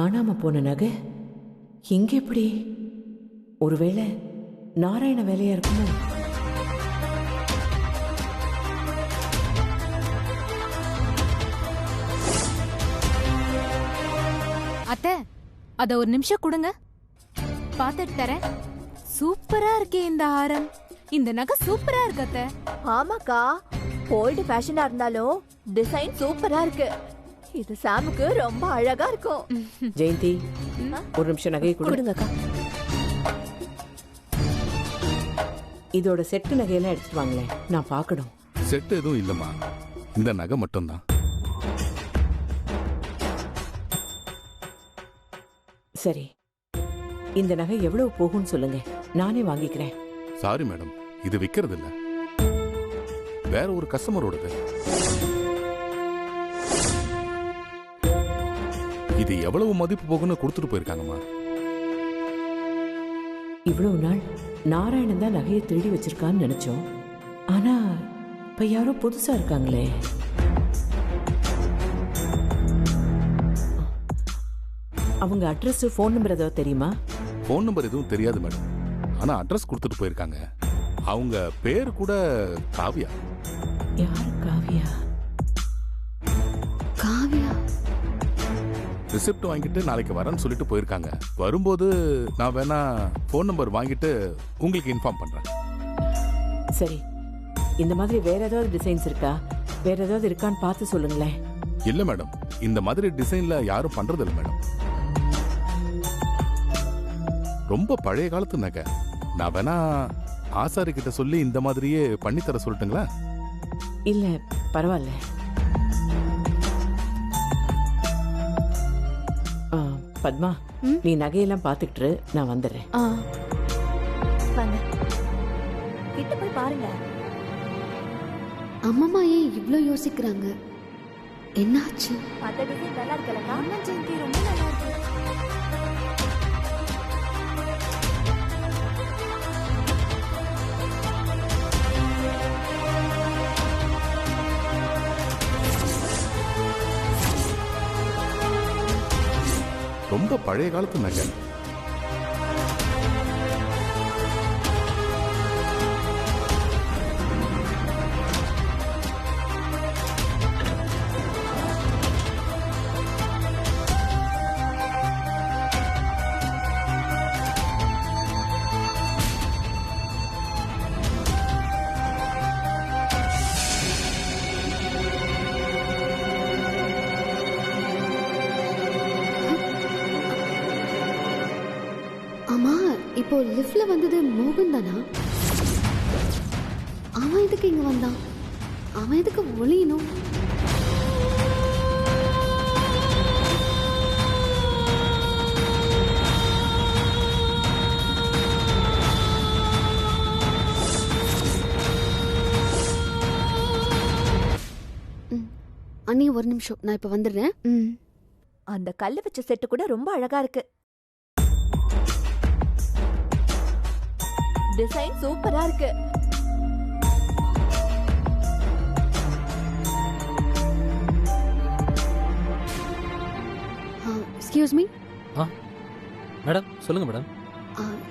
காணாம போன நகை இங்க எப்படி? ஒருவேளை நாராயண வேலையா இருக்குமோ? அத்தை, அத ஒரு நிமிஷம் கொடுங்க, பாத்துட்டு தரேன். சூப்பரா இருக்கே இந்த ஹாரம். இந்த நகை சூப்பரா இருக்கு அத்தை. ஆமாக்கா, ஓல்டு ஃபேஷனா இருந்தாலும் டிசைன் சூப்பரா இருக்கு. இது சாமுக்கு ரொம்ப அழகா இருக்கும். ஜெயந்தி, ஒரு நிமிஷம் நகையை கொடுங்கக்கா. இதோட செட்டு நகையெல்லாம் எடுத்துட்டு வாங்களேன், நான் பார்க்கணும். செட்டு எதுவும் இல்லம்மா, இந்த நகை மட்டும்தான். சரி, இந்த நகை எவ்வளவு போகும்னு சொல்லுங்க, நானே வாங்கிக்கிறேன். சாரி மேடம், இது விக்கிறது இல்ல, வேற ஒரு கஸ்டமரோடது. இது எவ்வளவு மதிப்பு போகுன்னு கொடுத்துட்டு போயிருக்காங்கம்மா. இவ்வளவு நாள் நாராயணன் தான் நகையை திருடி வச்சிருக்கான்னு நினைச்சோம். ஆனா இப்ப யாரோ புதுசா இருக்காங்களே. அவங்க அட்ரஸ், ஃபோன் நம்பர் ஏதாவது தெரியுமா? ஃபோன் நம்பர் எதுவும் தெரியாது மேடம், ஆனா அட்ரஸ் கொடுத்துட்டு போயிருக்காங்க. அவங்க பேர் கூட காவியா. யாரு காவியா? காவியா ரிசிப்ட் வாங்கிட்டு நாளைக்கு வரேன்னு சொல்லிட்டு போயிருக்காங்க. வரும்போது நான் வேணா ஃபோன் நம்பர் வாங்கிட்டு உங்களுக்கு இன்ஃபார்ம் பண்றேன். சரி, இந்த மாதிரி வேற ஏதாவது டிசைன்ஸ் இருக்கா? வேற ஏதாவது இருக்கான்னு பார்த்து சொல்லுங்களேன். இல்ல மேடம், இந்த மாதிரி டிசைன்ல யாரும் பண்றது இல்ல மேடம். ரொம்ப பழைய காலத்து நகை. நான் வேணா ஆசாரி கிட்ட சொல்லி இந்த மாதிரியே பண்ணி தர சொல்லட்டுங்களா? இல்ல பரவாயில்ல. பத்மா, நீ நகையெல்லாம் பாத்துக்கிட்டு நான் வந்துடுறேன். வாங்க, கிட்ட போய் பாருங்க. அம்மா ஏன் இவ்ளோ யோசிக்கிறாங்க? என்னாச்சு? அந்த டிசைன் நல்லா இருக்கலக்கா. ஜெயந்தி ரொம்ப நல்லா இருக்கு. ரொம்ப பழைய காலத்து நகை. அம்மா, இப்போ லிஃப்ட்ல வந்தது மோகன் தானா? அவன் எதுக்கு இங்க வந்தான்? அவன் எதுக்கு ஒளியணும்? அண்ணி ஒரு நிமிஷம், நான் இப்ப வந்துடுறேன். அந்த கல்லு வச்ச செட்டு கூட ரொம்ப அழகா இருக்கு. டிசைன் சூப்பரா இருக்கு. எக்ஸ்கியூஸ் மீ மேடம், சொல்லுங்க மேடம்.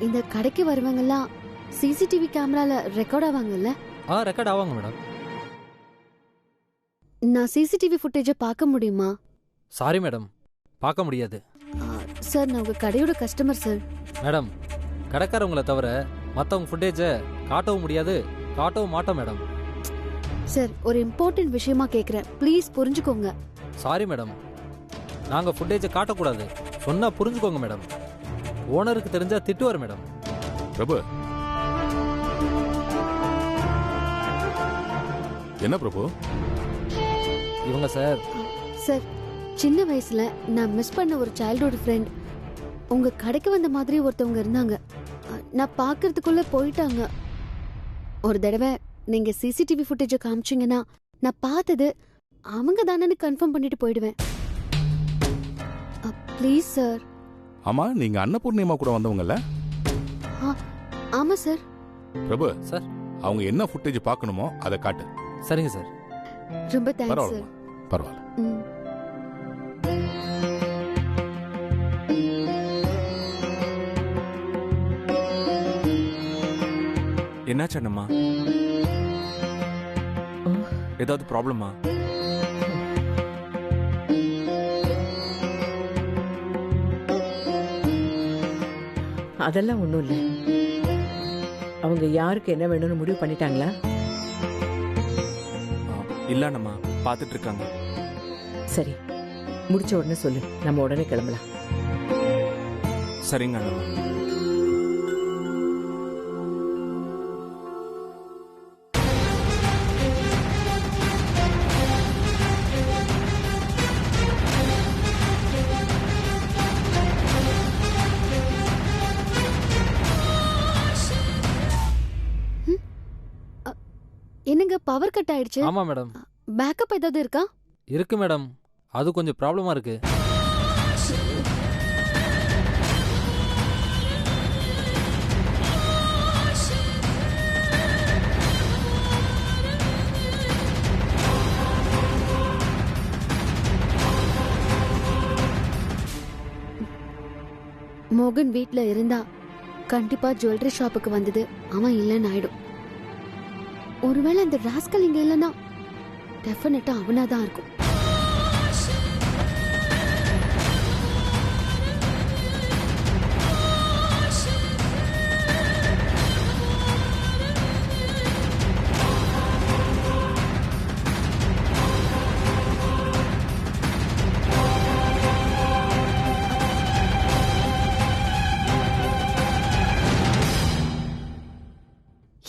இந்த கடைக்கு வருவாங்கலாம் சிசிடிவி கேமரால ரெக்கார்ட் ஆவாங்கல்ல? ரெக்கார்ட் ஆவாங்க மேடம். நான் சிசிடிவி ஃபுட்டேஜை பார்க்க முடியுமா? சாரி மேடம், பார்க்க முடியாது. சார், நான் உங்க கடையோட கஸ்டமர் சார். மேடம், கடைக்காரவங்களை தவிர மற்றவங்க ஃபுட்டேஜை காட்டவும் முடியாது, காட்டவும் மாட்டோம் மேடம். சார், ஒரு இம்பார்ட்டன்ட் விஷயமா கேட்குறேன், ப்ளீஸ் புரிஞ்சுக்கோங்க. சாரி மேடம், நாங்கள் ஃபுட்டேஜை காட்டக்கூடாது, சொன்னால் புரிஞ்சுக்கோங்க மேடம். ஓனருக்கு தெரிஞ்சா திட்டுவார் மேடம். பிரபு, என்ன பிரபு? இவங்க சார். சார், சின்ன வயசுல நான் மிஸ் பண்ண ஒரு சைல்ட்ஹுட் ஃப்ரெண்ட் உங்க கடைக்கு வந்த மாதிரி ஒருத்தவங்க இருந்தாங்க. நான் பார்க்கறதுக்குள்ள போயிட்டாங்க. ஒரு தடவை நீங்க சிசிடிவி ஃபுட்டேஜை காமிச்சிங்கன்னா நான் பார்த்தது அவங்க தானே கன்ஃபார்ம் பண்ணிட்டு போயிடுவேன். Please sir. ஆமா, நீங்க அன்னபூர்ணிமா கூட வந்தவங்கல்ல? ஆமா சார். பிரபு சார், அவங்க என்ன ஃபுட்டேஜ் பார்க்கணுமோ அதை காட்டு. சரிங்க சார். ரொம்ப தேங்க்ஸ் சார். பரவாயில்ல. என்னாச்சு அண்ணம்மா? ஏதாவது ப்ராப்ளமா? அதெல்லாம் ஒன்றும் இல்லை. அவங்க யாருக்கு என்ன வேணும்னு முடிவு பண்ணிட்டாங்களா? இல்ல அண்ணம்மா, பார்த்துட்டு இருக்காங்க. சரி, முடிச்ச உடனே சொல்லு, நம்ம உடனே கிளம்பலாம். சரிங்க அண்ணம்மா. என்னங்க பவர் கட் ஆயிடுச்சு? ஆமா மேடம். பேக்கப் ஏதாவது இருக்கா? இருக்கு மேடம், அது கொஞ்சம் ப்ராப்ளமா இருக்கு. மோகன் வீட்ல இருந்தா கண்டிப்பா ஜுவல்லரி ஷாப்புக்கு வந்தது அவன் இல்லைன்னு ஆயிடும். ஒருவேளை அந்த ராஸ்கல் இங்க இல்லைன்னா டெஃபினட்டா அவனாதான் இருக்கும்.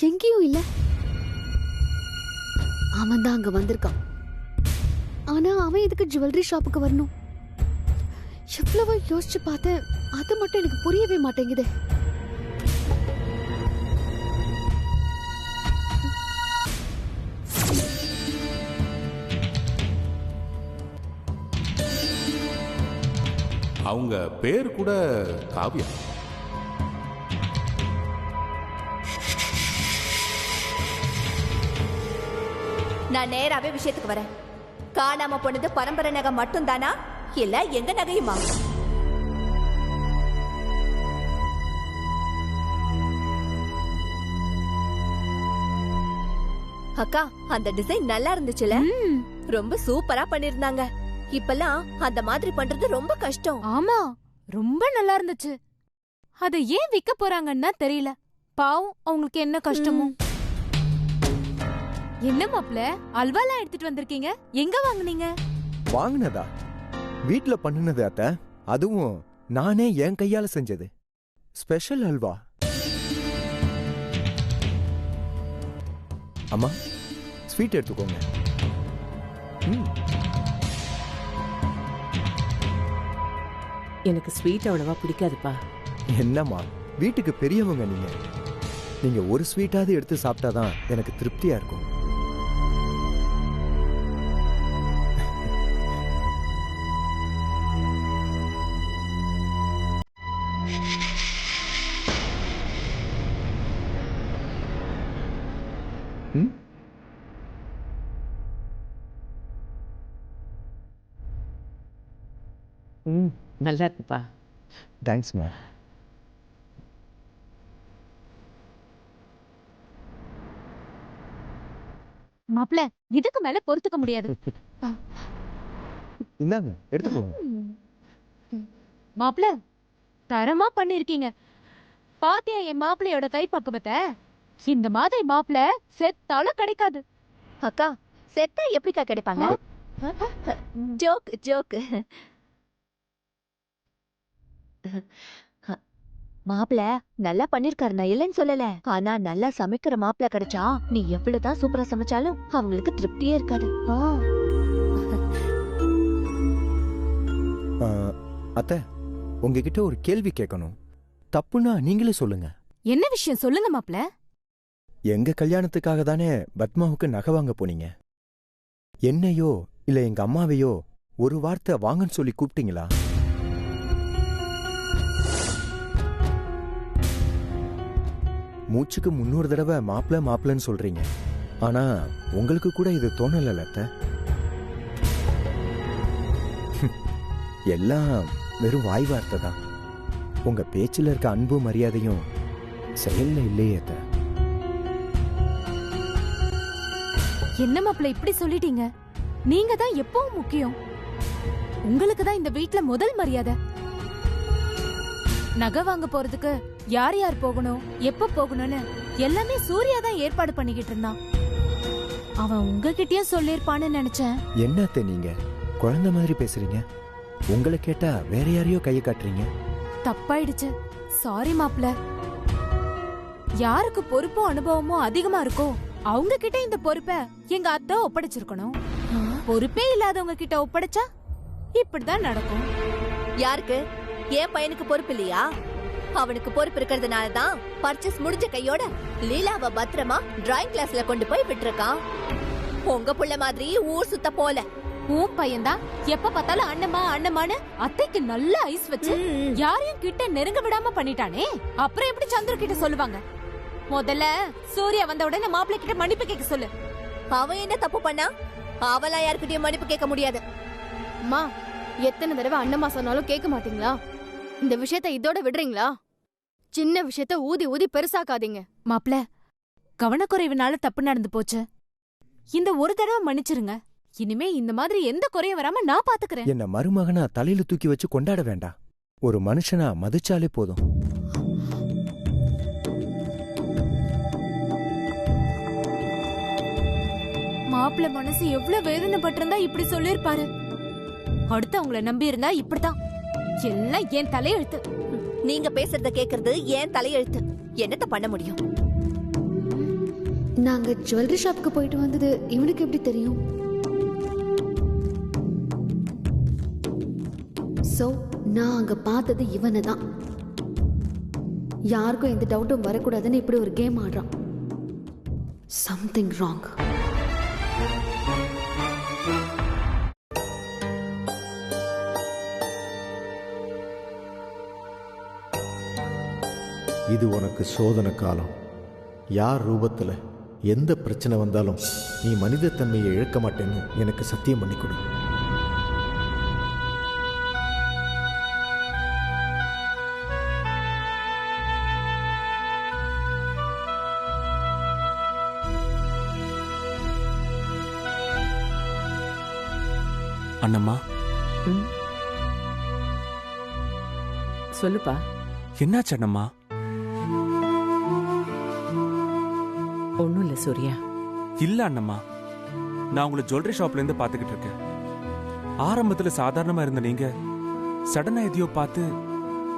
எங்கேயும் இல்ல. அவன் தான் அங்க வந்திருக்கான். ஆனா அவன் எதுக்கு ஜுவல்லரி ஷாப்புக்கு வரணும்? எவ்வளவோ யோசிச்சு பார்த்தேன், அது மட்டும் எனக்கு புரியவே மாட்டேங்குது. அவங்க பேர் கூட காவ்யா. நான் நேராவே விஷயத்துக்கு வரேன். காணாம போனது பரம்பரை நகை மட்டும் தானா, இல்ல எங்க நகையுமா? அக்கா, அந்த டிசைன் நல்லா இருந்துச்சுல? ரொம்ப சூப்பரா பண்ணிருந்தாங்க. இப்பெல்லாம் அந்த மாதிரி பண்றது ரொம்ப கஷ்டம். ஆமா, ரொம்ப நல்லா இருந்துச்சு. அத ஏன் விக்க போறாங்கன்னா தெரியல. பாவம், அவங்களுக்கு என்ன கஷ்டமோ. என்ன மாப்ள, அல்வாலாம் எடுத்துட்டு வந்திருக்கீங்க? எங்க வாங்குனீங்க? வாங்குனதா? வீட்ல பண்ணுனது அத்த. அதுவும் நானே என் கையால செஞ்சது. ஸ்பெஷல் அல்வா. அம்மா, ஸ்வீட் எடுத்துக்கோங்க. எனக்கு ஸ்வீட் அவ்வளவா பிடிக்காதுப்பா. என்னம்மா, வீட்டுக்கு பெரியவங்க நீங்க. நீங்க ஒரு ஸ்வீட்டாவது எடுத்து சாப்பிட்டாதான் எனக்கு திருப்தியா இருக்கும். நல்லா இருக்குப்பா. தேங்க்ஸ்மா. மாப்ள, இதுக்கு மேல பொறுத்துக்க முடியாது. இந்தாங்க, எடுத்துக்கோங்க. மாப்ள, தரமா பண்ணிருக்கீங்க. பாத்தியா என் மாப்பிளையோட கை பக்குவத்தை? இந்த மாதிரி மாப்பிள செத்தாலும் கிடைக்காது. அக்கா, செத்தா எப்படிக்கா கிடைப்பாங்க? Joke joke. மாப்பிள நல்லா பண்ணிருக்காரு, நான் இல்லைன்னு சொல்லல. ஆனா நல்லா சமைக்கிற மாப்பிள கிடைச்சா நீ எவ்வளவுதான் சூப்பரா சமைச்சாலும் அவங்களுக்கு திருப்தியே இருக்காது. அத்தை, உங்ககிட்ட ஒரு கேள்வி கேட்கணும். தப்புன்னா நீங்களே சொல்லுங்க. என்ன விஷயம் சொல்லுங்க மாப்ள. எங்க கல்யாணத்துக்காக தானே பத்மாவுக்கு நகை வாங்க போனீங்க. என்னையோ இல்ல எங்க அம்மாவையோ ஒரு வார்த்தை வாங்கன்னு சொல்லி கூப்பிட்டீங்களா? மூச்சுக்கு 300 தடவை மாப்பிள மாப்பிளன்னு சொல்றீங்க. ஆனா உங்களுக்கு கூட இது தோணல அத்தை? எல்லாம் வெறும் வாய் வார்த்தை தான். உங்க பேச்சில் இருக்க அன்பு மரியாதையும் செயல்ல இல்லையே அத்தை. என்ன மாப்பிள்ள இப்படி சொல்லிட்டீங்க? நீங்க தான் எப்பவும் முக்கியம். உங்களுக்கு தான் இந்த வீட்ல முதல் மரியாதை. நகை வாங்க போறதுக்கு யார் யார் போகணும், எப்ப போகணும்னு எல்லாமே சூர்யா தான் ஏற்பாடு பண்ணிக்கிட்டு இருந்தான். அவன் உங்ககிட்டயும் சொல்லிருப்பான்னு நினைச்சேன். என்னத்த நீங்க குழந்தை மாதிரி பேசுறீங்க? உங்களை கேட்டா வேற யாரையோ கையை காட்டுறீங்க. தப்பாயிடுச்சு, சாரி மாப்ள. யாருக்கு பொறுப்பும் அனுபவமும் அதிகமா இருக்கோ அவங்க கிட்ட இந்த பொறுப்பை எங்க அத்தை ஒப்படைச்சிருக்கணும். பொறுப்பே இல்லாதவங்க கிட்ட ஒப்படைச்சா இப்படிதான் நடக்கும். யாருக்கு? என் பையனுக்கு பொறுப்பு இல்லையா? அவனுக்கு பொறுப்பு இருக்கிறதுனாலதான் பர்ச்சேஸ் முடிஞ்ச கையோட லீலாவை பத்திரமா டிராயிங் கிளாஸ்ல கொண்டு போய் விட்டுருக்கான். உங்க புள்ள மாதிரி ஊர் சுத்த போல. உன் பையன்தான் எப்ப பார்த்தாலும் அண்ணமா அண்ணமான்னு அத்தைக்கு நல்ல ஐஸ் வச்சு யாரையும் கிட்ட நெருங்க விடாம பண்ணிட்டானே. அப்புறம் எப்படி சந்திர கிட்ட சொல்லுவாங்க? முதல்ல சூர்யா வந்த உடனே மாப்பிள்ளை கிட்ட மன்னிப்பு கேட்க சொல்லு. அவன் என்ன தப்பு பண்ணா? அவளா யாருக்கிட்டயும் மன்னிப்பு கேட்க முடியாது. அம்மா, எத்தனை தடவை அண்ணம்மா சொன்னாலும் கேட்க மாட்டீங்களா? இந்த விஷயத்த இதோட விடுறீங்களா? சின்ன விஷயத்த ஊதி ஊதி பெருசாக்காதீங்க. மாப்பிள்ள, கவனக்குறைவுனால தப்பு நடந்து போச்சு. இந்த ஒரு தடவை மன்னிச்சிருங்க. இனிமே இந்த மாதிரி எந்த குறையும் வராம நான் பாத்துக்கிறேன். என்ன மருமகனா தலையில தூக்கி வச்சு கொண்டாட வேண்டாம். ஒரு மனுஷனா மதிச்சாலே போதும். மாப்பிள்ள மனசு எவ்வளவு வேதனைப்பட்டிருந்தா இப்படி சொல்லிருப்பாரு. அடுத்து அவங்கள நம்பி இருந்தா இப்படித்தான். எல்லாம் என் தலையெழுத்து. நீங்க பேசுறத கேக்குறது ஏன் தலையெழுத்து. என்னத்த பண்ண முடியும்? நாங்க ஜுவல்லரி ஷாப்புக்கு போயிட்டு வந்தது இவனுக்கு எப்படி தெரியும்? சோ நான் அங்க பார்த்தது இவனை தான். யாருக்கும் எந்த டவுட்டும் வரக்கூடாதுன்னு இப்படி ஒரு கேம் ஆடுறான். Something wrong. இது உனக்கு சோதனை காலம். யார் ரூபத்தில் எந்த பிரச்சனை வந்தாலும் நீ மனிதத்தன்மையை இழக்க மாட்டேன்னு எனக்கு சத்தியம் பண்ணி கொடு. அண்ணம்மா, சொல்லுப்பா. என்னாச்சு அண்ணம்மா? ஒண்ணும் இல்ல சூர்யா. இல்ல அண்ணம்மா, நான் உங்களை ஜுவல்லரி ஷாப்ல இருந்து பாத்துக்கிட்டு இருக்கேன். ஆரம்பத்துல சாதாரணமா இருந்த நீங்க சடனா எதையோ பார்த்து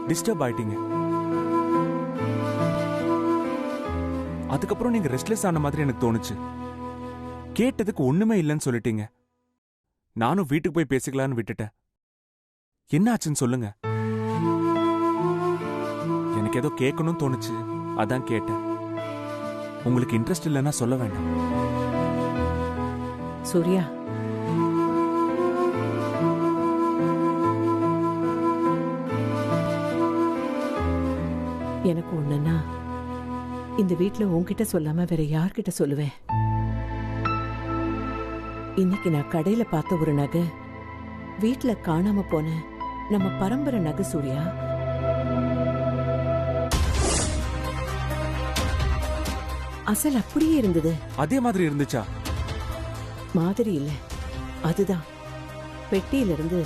டிஸ்டர்ப் ஆயிட்டீங்க. அதுக்கப்புறம் நீங்க ரெஸ்ட்லெஸ் ஆன மாதிரி எனக்கு தோணுச்சு. கேட்டதுக்கு ஒண்ணுமே இல்லைன்னு சொல்லிட்டீங்க. நானும் வீட்டுக்கு போய் பேசிக்கலான்னு விட்டுட்டேன். என்ன ஆச்சுன்னு சொல்லுங்க. எனக்கு ஏதோ கேட்கணும்னு தோணுச்சு, அதான் கேட்டேன். உங்களுக்கு இன்ட்ரெஸ்ட் இல்லைன்னா சொல்ல வேண்டாம். சூர்யா, எனக்கு ஒண்ணுன்னா இந்த வீட்ல உன்கிட்ட சொல்லாம வேற யார்கிட்ட சொல்லுவேன்? இன்னைக்கு நான் கடையில பார்த்த ஒரு நகை வீட்ல காணாம போன நம்ம பரம்பரை நகை சூர்யா. அசல் அப்படியே இருந்தது. அதே மாதிரி இருந்துச்சா? மாதிரி இல்ல, அதுதான். பெட்டியில இருந்து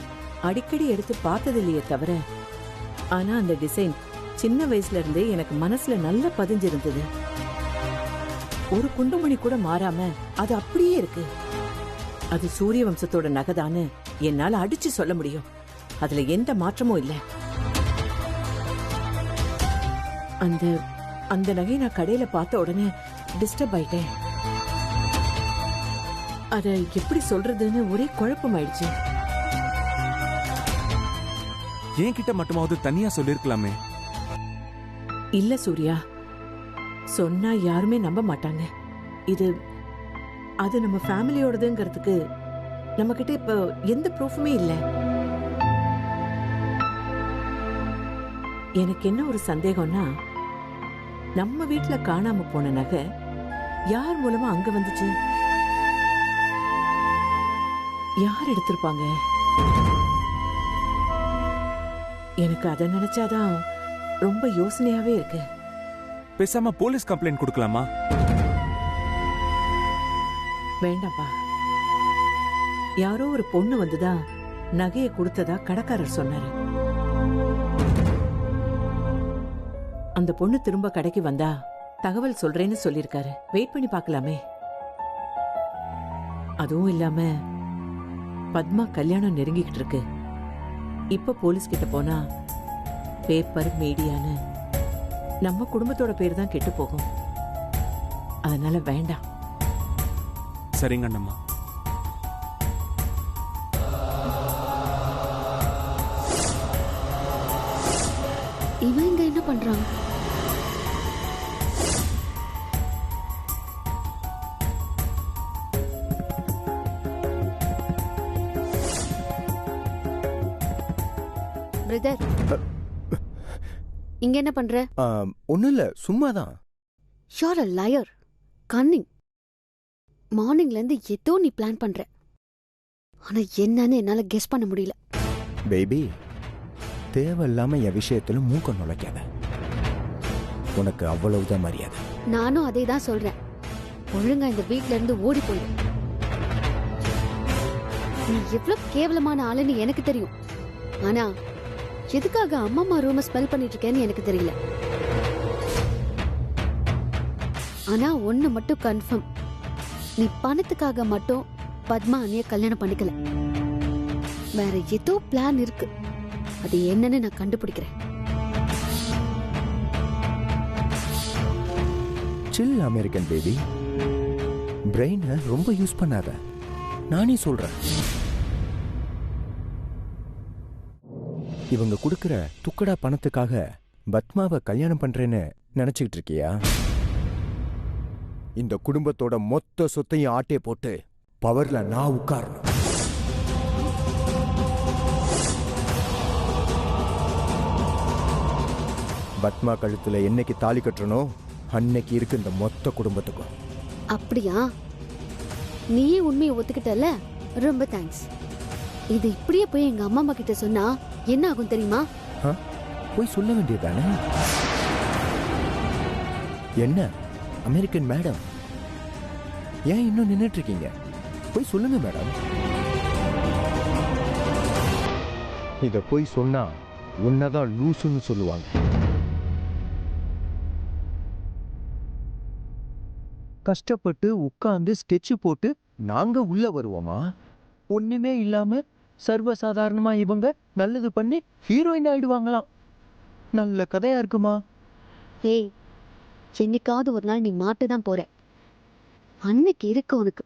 அடிக்கடி எடுத்து பார்த்தது இல்லையே தவிர, ஆனா அந்த டிசைன் சின்ன வயசுல இருந்தே எனக்கு மனசுல நல்லா பதிஞ்சிருந்தது. ஒரு குண்டுமணி கூட மாறாம அது அப்படியே இருக்கு. அது சூரிய வம்சத்தோட நகைதான்னு என்னால அடிச்சு சொல்ல முடியும். அதுல எந்த மாற்றமும் இல்ல. அந்த அந்த நகை நான் கடையில பார்த்த உடனே டிஸ்டர்ப் ஆயிட்டேன். அத எப்படி சொல்றதுன்னு ஒரே குழப்பமாயிடுச்சு. என்கிட்ட மட்டுமாவது தனியா சொல்லிருக்கலாமே. இல்ல சூர்யா, சொன்னா யாருமே நம்ப மாட்டாங்க. அது நம்ம ஃபேமிலியோடதுங்கிறதுக்கு நம்ம கிட்ட இப்ப எந்த ப்ரூஃபுமே இல்ல. எனக்கு என்ன ஒரு சந்தேகம்னா, நம்ம வீட்ல காணாம போன நகை யார் மூலமா அங்க வந்துச்சு? யார் எடுத்திருப்பாங்க? எனக்கு அதை நினைச்சாதான் ரொம்ப யோசனையாவே இருக்கு. பேசாம போலீஸ் கம்ப்ளைண்ட் கொடுக்கலாமா? வேண்டாம்ப்பா. யாரோ ஒரு பொண்ணு வந்துதான் நகையை கொடுத்ததா கடைக்காரர் சொன்னாரு. அந்த பொண்ணு திரும்ப கடைக்கு வந்தா தகவல் சொல்றேன்னு சொல்லிருக்காரு. வெயிட் பண்ணி பார்க்கலாமே. அதுவும் இல்லாம பத்மா கல்யாணம் நெருங்கிக்கிட்டு இருக்கு. இப்ப போலீஸ் கிட்ட போனா பேப்பர் மீடியான்னு நம்ம குடும்பத்தோட பேர் தான் கெட்டு போகும். அதனால வேண்டாம். சரிங்க அண்ணம்மா. இவன் இங்க என்ன பண்றான்? பிரதர், இங்க என்ன பண்ற? ஒன்னும் இல்ல, சும்மாதான். You're a liar, cunning. மார்னிங்ல இருந்து ஏதோ நீ பிளான் பண்ற. ஆனா என்னன்னு என்னால கெஸ் பண்ண முடியல. பேபி, தேவையில்லாம என் விஷயத்துல மூக்க நுழைக்காத. உனக்கு அவ்வளவுதான் மரியாதை. நானும் அதே தான் சொல்றேன். ஒழுங்கா இந்த வீட்ல இருந்து ஓடி போயிடு. நீ எவ்வளவு கேவலமான ஆளுன்னு எனக்கு தெரியும். ஆனா எதுக்காக அம்மா ரூம ஸ்மெல் பண்ணிட்டு இருக்கேன்னு எனக்கு தெரியல. ஆனா ஒண்ணு மட்டும் கன்ஃபார்ம், நீ பணத்துக்காக மட்டும் பத்மா அண்ணிய கல்யாணம் பண்ணிக்கல. வேற ஏதோ பிளான் இருக்கு. அது என்னன்னு நான் கண்டுபிடிக்கிறேன். சில் அமெரிக்கன் பேபி, பிரெயினை ரொம்ப யூஸ் பண்ணாத. நானே சொல்றேன். இவங்க கொடுக்கிற துக்கடா பணத்துக்காக பத்மாவை கல்யாணம் பண்றேன்னு நினைச்சுக்கிட்டு இருக்கியா? இந்த குடும்பத்தோட மொத்த சொத்தையும் ஆட்டே போட்டு பவர்ல நான் உட்காரணும். பத்மா கழுத்துல என்னைக்கு தாலி கட்டறனோ அன்னைக்கு இருக்கு இந்த மொத்த குடும்பத்துக்கும். அப்படியா? நீயே உண்மையை ஒத்துக்கிட்டல, ரொம்ப தேங்க்ஸ். இது இப்படியே போய் எங்க அம்மா கிட்ட சொன்னா என்ன ஆகும் தெரியுமா? போய் சொல்ல வேண்டியதானே? என்ன அமெரிக்கன் மேடம், ஏன் இன்னும் நின்னுட்டு இருக்கீங்க? போய் சொல்லுங்க மேடம். இத போய் சொன்னா உன்னதான் லூசுன்னு சொல்லுவாங்க. கஷ்டப்பட்டு உட்கார்ந்து ஸ்கெட்ச் போட்டு நாங்க உள்ள வருவோமா? ஒண்ணுமே இல்லாம சர்வசாதாரணமா இவங்க நல்லது பண்ணி ஹீரோயின் ஆயிடுவாங்களாம். நல்ல கதையா இருக்குமா? ஏய், என்னைக்காவது ஒரு நாள் நீ மாட்டுதான் போற. அன்னைக்கு இருக்கு உனக்கு.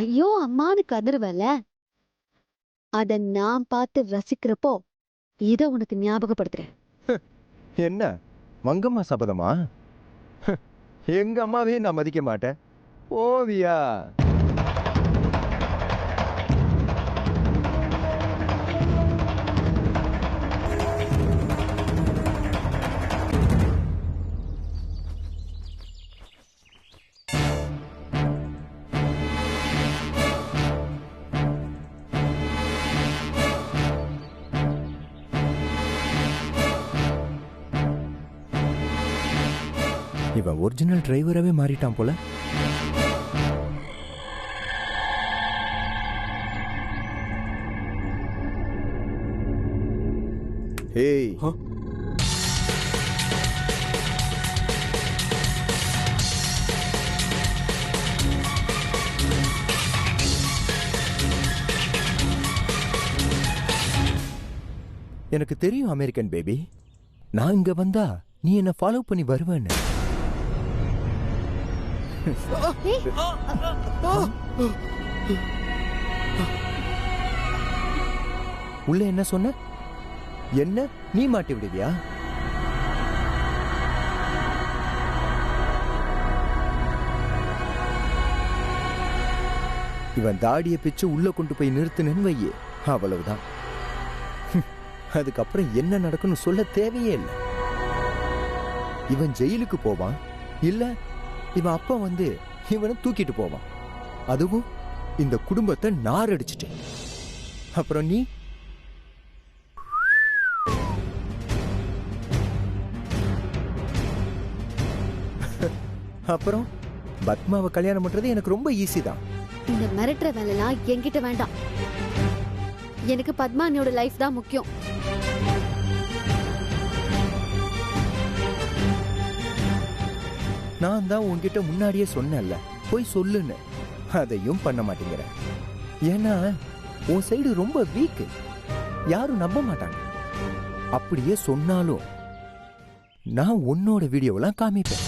ஐயோ அம்மானு கதறுவல, அத நான் பார்த்து ரசிக்கிறப்போ இத உனக்கு ஞாபகப்படுத்துறேன். என்ன மங்கம்மா சபதமா? எங்க அம்மாவே நான் மதிக்க மாட்டேன். ஓவியா, இவன் ஒரிஜினல் டிரைவராகவே மாறிட்டான் போல. ஏய், எனக்கு தெரியும் அமெரிக்கன் பேபி, நான் இங்க வந்தா நீ என்ன ஃபாலோ பண்ணி வருவேன்னு. உள்ள என்ன சொன்ன? என்ன நீ மாட்டி விடுவியா? இவன் தாடியை பிச்சு உள்ள கொண்டு போய் நிறுத்தினு வையே, அவ்வளவுதான். அதுக்கப்புறம் என்ன நடக்கும்னு சொல்ல தேவையே இல்லை. இவன் ஜெயிலுக்கு போவான், இல்ல இவன் அப்பா வந்து இவனை தூக்கிட்டு போவான். அதுவும் இந்த குடும்பத்தை நாரடிச்சிட்டு. அப்புறம் நீ அப்புறம் பத்மாவை கல்யாணம் பண்றது எனக்கு ரொம்ப ஈஸி தான். இந்த மிரட்டுற வேலைலாம் என்கிட்ட வேண்டாம். எனக்கு பத்மானியோட லைஃப் தான் முக்கியம். நான் தான் உன்கிட்ட முன்னாடியே சொன்னேன்ல, போய் சொல்லுன்னு. அதையும் பண்ண மாட்டேங்கிற. ஏன்னா உன் சைடு ரொம்ப வீக்கு, யாரும் நம்ப மாட்டாங்க. அப்படியே சொன்னாலும் நான் உன்னோட வீடியோவெல்லாம் காமிப்பேன்.